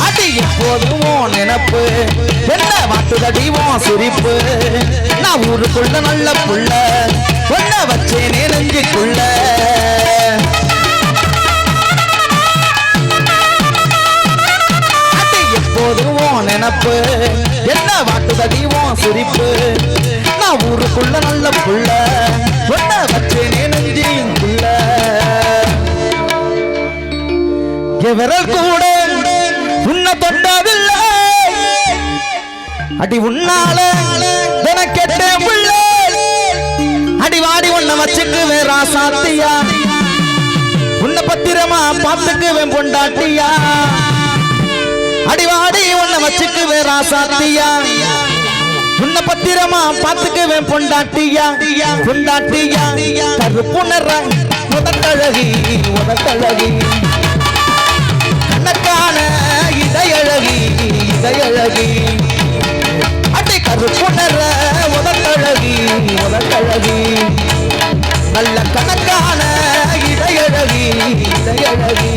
அடி எப்போதும் நினப்பு என்ன வாட்டுதடிவோம் சிரிப்பு நான் ஊருக்குள்ள நல்ல புள்ள ஒன்ன வச்சேனே நெஞ்சுக்குள்ள அடி எப்போதும் நினப்பு என்ன வாட்டுதடிவோம் சிரிப்பு நான் ஊருக்குள்ள நல்ல புள்ள ஒன்ன வச்சேனே நெஞ்சுக்குள்ள விரல் கூட உன்னை தொட்டதில்லை அடி உன்னால கெட்ட புள்ள அடி வாடி உன்னை வச்சுக்குவேன் ராசாத்தியா உன்னை பத்திரமா பார்த்துக்குவேன் பொண்டாட்டியா அடி வாடி உன்னை வச்சுக்குவேன் ராசாத்தியா உன்னை பத்திரமா பார்த்துக்குவேன் பொண்டாட்டியா பொண்டாட்டியா கருப்புணர உதட்டழகி உதட்டழகி கண்ணக்கான இதையழகி இதையழகி அடி கருப்புணர உதட்டழகி உதட்டழகி நல்ல கணக்கான இதையழகி இதையழகி